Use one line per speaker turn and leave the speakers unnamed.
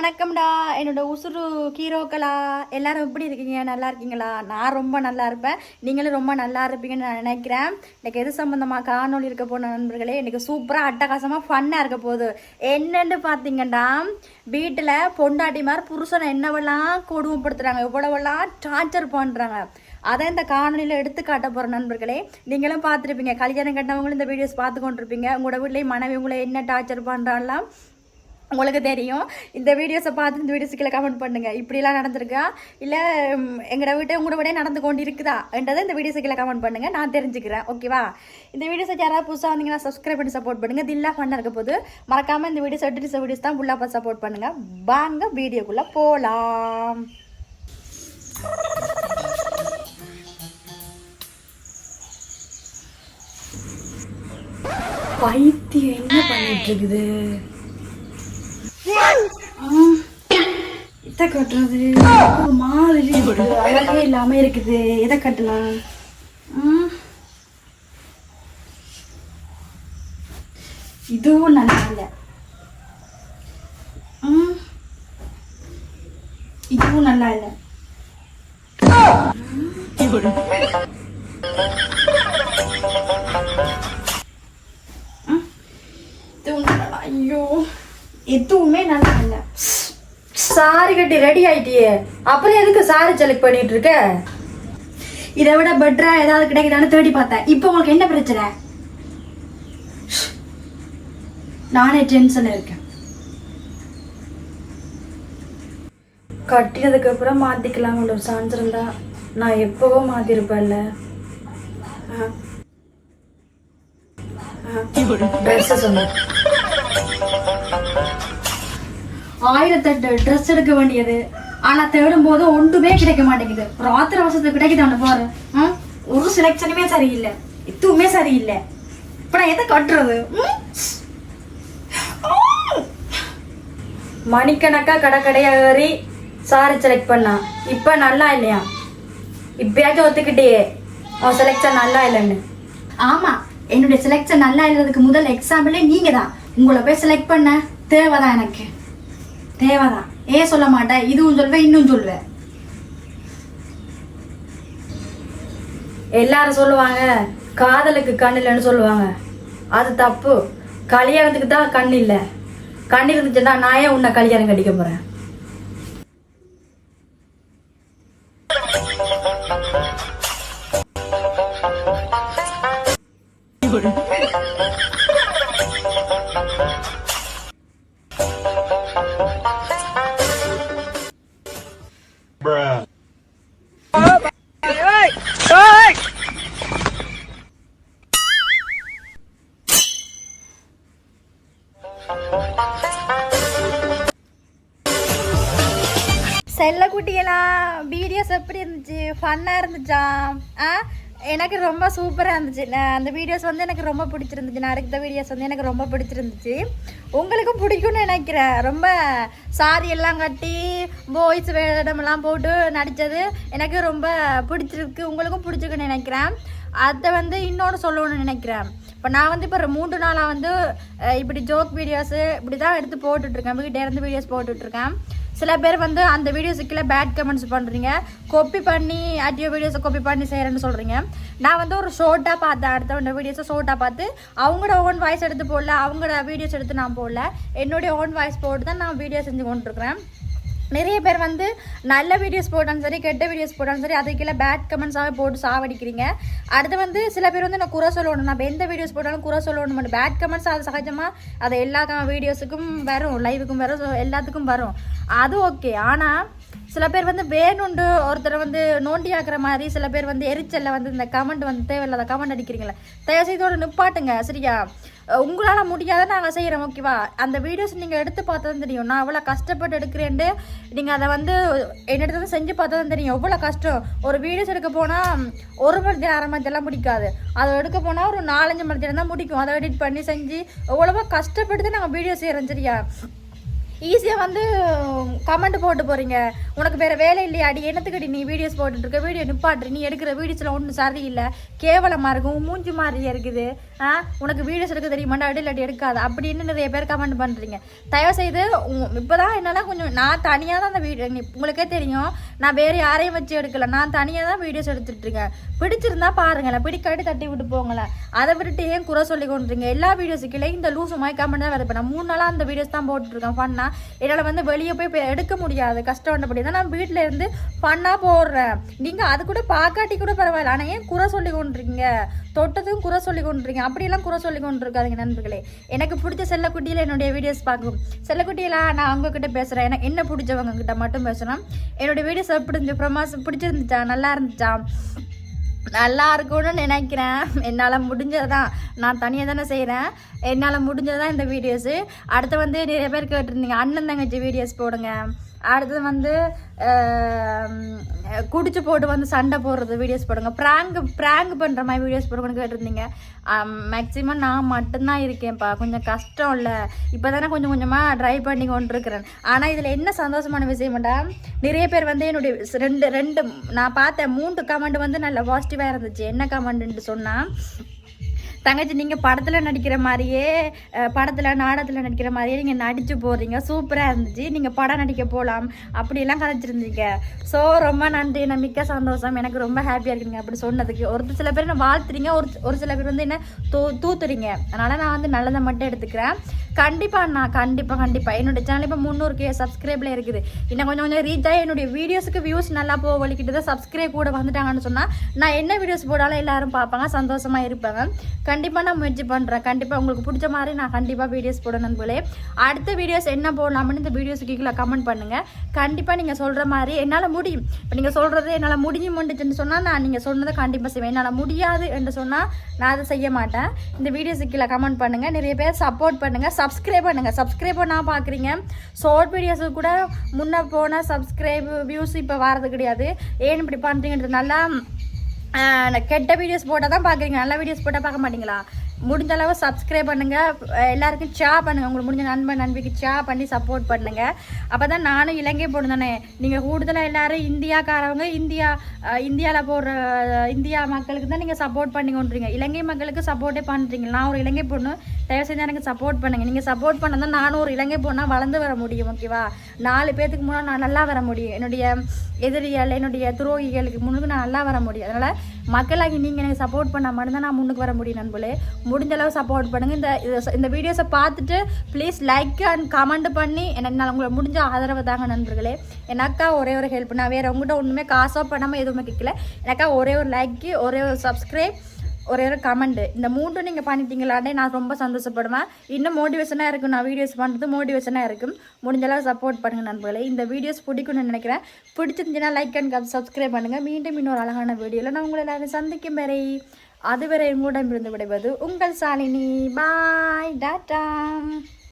வணக்கம்டா என்னோட உசுறு ஹீரோக்களா எல்லாரும் எப்படி இருக்கீங்க? நல்லா இருக்கீங்களா? நான் ரொம்ப நல்லா இருப்பேன், நீங்களும் ரொம்ப நல்லா இருப்பீங்கன்னு நான் நினைக்கிறேன். எனக்கு எது சம்மந்தமாக காணொலி இருக்க போன நண்பர்களே, எனக்கு சூப்பராக அட்டகாசமாக ஃபன்னாக இருக்க போகுது. என்னென்னு பார்த்தீங்கன்னா, வீட்டில் பொண்டாட்டி மாதிரி புருஷனை என்னவெல்லாம் கொடுமைப்படுத்துகிறாங்க, எவ்வளவெல்லாம் டார்ச்சர் பண்ணுறாங்க, அதை இந்த காணொலியில் எடுத்து காட்ட போகிற நண்பர்களே. நீங்களும் பார்த்துருப்பீங்க, கல்யாணம் கட்டவங்களும் இந்த வீடியோஸ் பார்த்து கொண்டிருப்பீங்க. உங்களோட வீட்லேயும் மனைவி உங்களை என்ன டார்ச்சர் பண்ணுறான்லாம் உங்களுக்கு தெரியும். இந்த வீடியோஸை பார்த்து இந்த வீடியோஸுக்குள்ள கமெண்ட் பண்ணுங்கள், இப்படிலாம் நடந்திருக்கா இல்லை எங்களோட வீட்டை உங்களோட விட நடந்து கொண்டு இருக்குதா என்றதை இந்த வீடியோஸுக்குள்ள கமெண்ட் பண்ணுங்கள், நான் தெரிஞ்சுக்கிறேன். ஓகேவா? இந்த வீடியோஸை யாராவது புதுசாக வந்தீங்கன்னா சப்ஸ்கிரைப் பண்ணி சப்போர்ட் பண்ணுங்கள். தில்லா ஃபன்னாக இருக்க போது மறக்காமல் இந்த வீடியோஸ் எடுத்து வீடியோஸ் தான் ஃபுல்லாக பார்த்து சப்போர்ட் பண்ணுங்கள். வாங்க வீடியோக்குள்ளே போகலாம். பைத்தியம் என்ன பண்ணிட்டு இருக்குது? இதை கட்டுறது ஒரு மாதிரி அழகே இல்லாம இருக்குது. எதை கட்டலாம்? இதுவும் நல்லா இல்ல, இதுவும் நல்லா இல்ல. ஐயோ, எதுவுமே நல்லா இல்ல. சாரி கட்டி ரெடி ஆயிட்டியே, அப்புறம் எதுக்கு சாரி செலக்ட் பண்ணிட்டு இருக்க? இதை விட பெட்டரா ஏதாவது கிடைக்குதான்னு தேடி பார்த்தேன். இப்போ உங்களுக்கு என்ன பிரச்சனை? நானே டென்ஷன் இருக்கேன். கட்டினதுக்கு அப்புறம் மாத்திக்கலாம் ஒரு சான்ஸ் இருந்தா நான் எப்பவோ மாத்திருப்பேன்ல. சொன்னேன் 1008 ட்ரெஸ் எடுக்க வேண்டியது, ஆனா தேடும் போது ஒன்றுமே கிடைக்க மாட்டேங்குது. ராத்திரி அவசரத்துக்கு கிடைக்குது பாரு. ஒரு செலக்ஷனுமே சரியில்லை, எதுவுமே சரியில்லை. இப்ப நான் எதை கட்டுறது? மணிக்கணக்கா கடைக்கடையா ஏறி சாரி செலக்ட் பண்ணா, இப்ப நல்லா இல்லையா? இப்பயாச்சும் ஒத்துக்கிட்டே உன் செலக்ஷன் நல்லா இல்லைன்னு. ஆமா, என்னுடைய செலக்ஷன் நல்லா இல்லதுக்கு முதல் எக்ஸாம்பிளே நீங்க தான். உங்களை போய் செலக்ட் பண்ண தேவைதான், எனக்கு தேவைதான். ஏன் சொல்ல மாட்டேன், இதுவும் சொல்வேன் இன்னும் சொல்வேன். எல்லாரும் சொல்லுவாங்க காதலுக்கு கண் இல்லைன்னு சொல்லுவாங்க, அது தப்பு. கல்யாணத்துக்கு தான் கண் இல்லை. கண் இருந்துச்சுன்னா நான் ஏன் உன்னை கல்யாணம் கட்டிக்க போறேன்? செல்லக்குட்டியெல்லாம் வீடியோஸ் எப்படி இருந்துச்சு? ஃபன்னாக இருந்துச்சா? எனக்கு ரொம்ப சூப்பராக இருந்துச்சு. அந்த வீடியோஸ் வந்து எனக்கு ரொம்ப பிடிச்சிருந்துச்சு. நான் எடுத்த வீடியோஸ் வந்து எனக்கு ரொம்ப பிடிச்சிருந்துச்சு. உங்களுக்கும் பிடிக்கும்னு நினைக்கிறேன். ரொம்ப சாரி எல்லாம் கட்டி பாய்ஸ் வேடமெல்லாம் போட்டு நடித்தது எனக்கு ரொம்ப பிடிச்சிருக்கு. உங்களுக்கும் பிடிச்சிருக்குன்னு நினைக்கிறேன். அதை வந்து இன்னொன்று சொல்லணும்னு நினைக்கிறேன். இப்போ நான் வந்து இப்போ 3 நாளாக வந்து இப்படி ஜோக் வீடியோஸு இப்படி தான் எடுத்து போட்டுட்ருக்கேன். வீட்டே இருந்து வீடியோஸ் போட்டுட்ருக்கேன். சில பேர் வந்து அந்த வீடியோஸுக்குள்ளே பேட் கமெண்ட்ஸ் பண்ணுறீங்க, காப்பி பண்ணி ஆடியோ வீடியோஸை காப்பி பண்ணி செய்கிறேன்னு சொல்கிறீங்க. நான் வந்து ஒரு ஷோர்ட்டாக பார்த்தேன், அடுத்த வீடியோஸை ஷோர்ட்டாக பார்த்து அவங்களோட ஓன் வாய்ஸ் எடுத்து போடல, அவங்களோட வீடியோஸ் எடுத்து நான் போடல, என்னுடைய ஓன் வாய்ஸ் போட்டு தான் நான் வீடியோ செஞ்சு கொண்டுருக்கிறேன். நிறைய பேர் வந்து நல்ல வீடியோஸ் போட்டாலும் சரி, கெட்ட வீடியோஸ் போட்டாலும் சரி, அதுக்குள்ள பேட் கமெண்ட்ஸாக போட்டு சாவடிக்கிறீங்க. அடுத்து வந்து சில பேர் வந்து நான் குறை சொல்லணும், நம்ம எந்த வீடியோஸ் போட்டாலும் குறை சொல்லணும். பேட் கமெண்ட்ஸ் அது சகஜமாக அது எல்லா வீடியோஸுக்கும் வரும், லைவுக்கும் வரும், எல்லாத்துக்கும் வரும், அது ஓகே. ஆனால் சில பேர் வந்து வேணுண்டு ஒருத்தரை வந்து நோண்டி ஆக்குற மாதிரி, சில பேர் வந்து எரிச்சலில் வந்து இந்த கமெண்ட் வந்து தேவையில்லாத கமெண்ட் அடிக்கிறீங்களே, தயவுசெய்தோட நிப்பாட்டுங்க. சரியா? உங்களால் முடியாத நாங்கள் செய்கிறோம். ஓகேவா? அந்த வீடியோஸ் நீங்கள் எடுத்து பார்த்தா தான் தெரியும் நான் எவ்வளோ கஷ்டப்பட்டு எடுக்கிறேன்ட்டு. நீங்கள் அதை வந்து என்னிடத்துல வந்து செஞ்சு பார்த்தா தான் தெரியும் எவ்வளோ கஷ்டம். ஒரு வீடியோஸ் எடுக்க போனால் 1 மணி நேரம் 1/2 மணி நேரம் பிடிக்காது, அதை எடுக்க போனால் ஒரு 4-5 மணி நேரம் தான் முடிக்கும். அதை எடிட் பண்ணி செஞ்சு எவ்வளவோ கஷ்டப்பட்டு நாங்கள் வீடியோ செய்கிறோம். சரியா? ஈஸியாக வந்து கமெண்ட் போட்டு போகிறீங்க. உனக்கு வேறு வேலை இல்லையாடி, என்னத்துக்கடி நீ வீடியோஸ் போட்டுட்ருக்க, வீடியோ நிப்பாட்டு, நீ எடுக்கிற வீடியோஸில் ஒன்றும் சரியில்லை, கேவலமாக இருக்கும், மூஞ்சி மாதிரியே இருக்குது, உனக்கு வீடியோஸ் எடுக்க தெரியுமாண்டா, இல்லாட்டி எடுக்காது அப்படின்னு நிறைய பேர் கமெண்ட் பண்ணுறீங்க. தயவுசெய்து இப்போ தான் என்னால் கொஞ்சம் நான் தனியாக தான் அந்த வீடியோ, உங்களுக்கே தெரியும் நான் வேறு யாரையும் வச்சு எடுக்கலை, நான் தனியாக தான் வீடியோஸ் எடுத்துகிட்ருக்கேன். பிடிச்சிருந்தா பாருங்களேன், பிடிக்காட்டி தட்டி விட்டு போங்களேன். அதை விட்டுட்டு ஏன் குறை சொல்லி கொண்டுறீங்க? எல்லா வீடியோஸுக்குள்ளே இந்த லூஸு மாதிரி கமெண்ட் தான் வருது. நான் 3 நாளாக அந்த வீடியோஸ் தான் போட்டுருக்கேன் ஃபன்னாக. என்னால் வந்து வெளியே போய் எடுக்க முடியாது, கஷ்டப்பட்டபடி தான் நான் வீட்டில் இருந்து ஃபன்னாக போடுறேன். நீங்கள் அது கூட பார்க்காட்டி கூட பரவாயில்ல, ஆனால் ஏன் குறை சொல்லி கொண்டுருக்கீங்க? தொட்டதும் குறை சொல்லி கொண்டுருக்கீங்க. அப்படியெல்லாம் குறை சொல்லி கொண்டுருக்காதுங்க நண்பர்களே. எனக்கு பிடிச்ச செல்லக்குட்டியில் என்னுடைய வீடியோஸ் பார்க்கும். செல்லக்குட்டியில் நான் அவங்கக்கிட்ட பேசுகிறேன், எனக்கு என்ன பிடிச்சவங்க கிட்ட மட்டும் பேசுகிறேன். என்னுடைய வீடியோஸ் எப்படி இருந்துச்சு, பிரமாஸ் பிடிச்சிருந்துச்சா, நல்லா இருந்துச்சா, நல்லா இருக்கும்னு நினைக்கிறேன். என்னால் முடிஞ்சது தான், நான் தனியாக தானே செய்கிறேன், என்னால் முடிஞ்சது தான் இந்த வீடியோஸு. அடுத்து வந்து நிறைய பேர் கேட்டிருந்தீங்க அண்ணன் தங்கச்சி வீடியோஸ் போடுங்க, அடுத்தது வந்து குடிச்சு போட்டு வந்து சண்டை போடுறது வீடியோஸ் போடுங்க, ப்ராங்க் பண்ணுற மாதிரி வீடியோஸ் போடுங்கன்னு கேட்டிருந்தீங்க. மேக்ஸிமம் நான் மட்டும்தான் இருக்கேன்ப்பா, கொஞ்சம் கஷ்டம் இல்லை, இப்போ தானே கொஞ்சம் கொஞ்சமாக ட்ரை பண்ணி கொண்டிருக்கிறேன். ஆனால் இதில் என்ன சந்தோஷமான விஷயம்டா, நிறைய பேர் வந்து என்னுடைய ரெண்டு நான் பார்த்தேன் 3 கமெண்ட் வந்து நல்ல பாசிட்டிவாக இருந்துச்சு. என்ன கமெண்ட்டுன்ட்டு சொன்னால், தங்கச்சி நீங்கள் படத்தில் நடிக்கிற மாதிரியே, படத்தில் நாடகத்தில் நடிக்கிற மாதிரியே நீங்கள் நடித்து போடுறீங்க, சூப்பராக இருந்துச்சு, நீங்கள் படம் நடிக்க போகலாம் அப்படியெல்லாம் கதைச்சிருந்தீங்க. ஸோ ரொம்ப நன்றி, நான் மிக்க சந்தோஷம், எனக்கு ரொம்ப ஹாப்பியாக இருக்குங்க அப்படி சொன்னதுக்கு. சில பேர் என்ன வாழ்த்துறீங்க, ஒரு சில பேர் வந்து என்ன தூத்துறீங்க. அதனால் நான் வந்து நல்லதை மட்டும் எடுத்துக்கிறேன். கண்டிப்பாக என்னுடைய சேனல் இப்போ 300K சப்ஸ்கிரைபில் இருக்குது. இன்னும் கொஞ்சம் ரீச் ஆகி என்னுடைய வீடியோஸுக்கு வியூஸ் நல்லா போக வலிக்கிட்டு தான் சப்ஸ்கிரைப் கூட வந்துட்டாங்கன்னு சொன்னால் நான் என்ன வீடியோஸ் போடாலும் எல்லோரும் பார்ப்பாங்க, சந்தோஷமாக இருப்பாங்க. கண்டிப்பாக நான் முயற்சி பண்ணுறேன். கண்டிப்பாக உங்களுக்கு பிடிச்ச மாதிரி நான் கண்டிப்பாக வீடியோஸ் போடணும் போலே. அடுத்த வீடியோஸ் என்ன போடலாம்னு இந்த வீடியோஸுக்கு கீழே கமெண்ட் பண்ணுங்கள். கண்டிப்பாக நீங்கள் சொல்கிற மாதிரி என்னால் முடியும். இப்போ நீங்கள் சொல்கிறது என்னால் முடிஞ்சுன்னு சொன்னால் நான் நீங்கள் சொன்னதை கண்டிப்பாக செய்வேன். என்னால் முடியாது என்று சொன்னால் நான் அதை செய்ய மாட்டேன். இந்த வீடியோஸுக்கு கீழே கமெண்ட் பண்ணுங்கள், நிறைய பேர் சப்போர்ட் பண்ணுங்கள், சப்ஸ்கிரைப் பண்ணால் பார்க்குறீங்க. ஷார்ட் வீடியோஸுக்கு கூட முன்னே போனால் சப்ஸ்கிரைப் வியூஸ் இப்போ வரது கிடையாது. ஏன் இப்படி பண்ணுறீங்கன்றது, நல்லா கெட்ட வீடியோஸ் போட்டால் தான் பார்க்குறீங்க, நல்ல வீடியோஸ் போட்டால் பார்க்க மாட்டிங்களா? முடிஞ்ச அளவு சப்ஸ்கிரைப் பண்ணுங்கள், எல்லாருக்கும் ஷேர் பண்ணுங்கள், உங்களுக்கு முடிஞ்ச நண்பிக்கு ஷேர் பண்ணி சப்போர்ட் பண்ணுங்கள். அப்போ தான் நானும் இலங்கை பொண்ணு தானே, நீங்கள் கூடுதலாக எல்லோரும் இந்தியாக்காரவங்க, இந்தியாவில் போடுற இந்தியா மக்களுக்கு தான் நீங்கள் சப்போர்ட் பண்ணி கொண்டுறீங்க, இலங்கை மக்களுக்கு சப்போர்ட்டே பண்ணுறீங்க. நான் ஒரு இலங்கை பொண்ணு, தயவு செஞ்சு எனக்கு சப்போர்ட் பண்ணுங்கள். நீங்கள் சப்போர்ட் பண்ண தான் நானும் ஒரு இலங்கை பொண்ணாக வளர்ந்து வர முடியும், ஓகேவா? 4 பேர்த்துக்கு முன்னாடி நான் நல்லா வர முடியும், என்னுடைய எதிரிகள் என்னுடைய துரோகிகளுக்கு முன்னுக்கு நான் நல்லா வர முடியும். அதனால் மக்களாகி நீங்கள் எனக்கு சப்போர்ட் பண்ணால் மட்டும்தான் நான் முன்னுக்கு வர முடியும் நண்பர்களே. முடிஞ்ச அளவு சப்போர்ட் பண்ணுங்கள். இந்த வீடியோஸை பார்த்துட்டு ப்ளீஸ் லைக் அண்ட் கமெண்ட் பண்ணி எனக்கு நான் உங்களை முடிஞ்ச ஆதரவு தாங்க நண்பர்களே. எனக்கா ஒரே ஒரு ஹெல்ப், நான் வேறு உங்கள்கிட்ட ஒன்றுமே காசோ பண்ணாமல் எதுவுமே கேட்கல. எனக்கா ஒரே ஒரு லைக்கு, ஒரே ஒரு சப்ஸ்கிரைப், ஒரே ஒரு கமெண்ட், இந்த 3 நீங்கள் பண்ணிட்டீங்களாண்டே நான் ரொம்ப சந்தோஷப்படுவேன். இன்னும் மோட்டிவேஷனாக இருக்கும், நான் வீடியோஸ் பண்ணுறது மோட்டிவேஷனாக இருக்கும். முடிஞ்சளவு சப்போர்ட் பண்ணுங்கள் நண்பர்களே. இந்த வீடியோஸ் பிடிக்கும்னு நினைக்கிறேன். பிடிச்சிருந்துச்சுன்னா லைக் அண்ட் சப்ஸ்கிரைப் பண்ணுங்கள். மீண்டும் இன்னொரு அழகான வீடியோவில் நான் உங்களை எல்லாரும் சந்திக்கும் வரை, அதுவரை உங்களிடம் இருந்து விடைவது உங்கள் சாலினி. பாய், டாட்டா.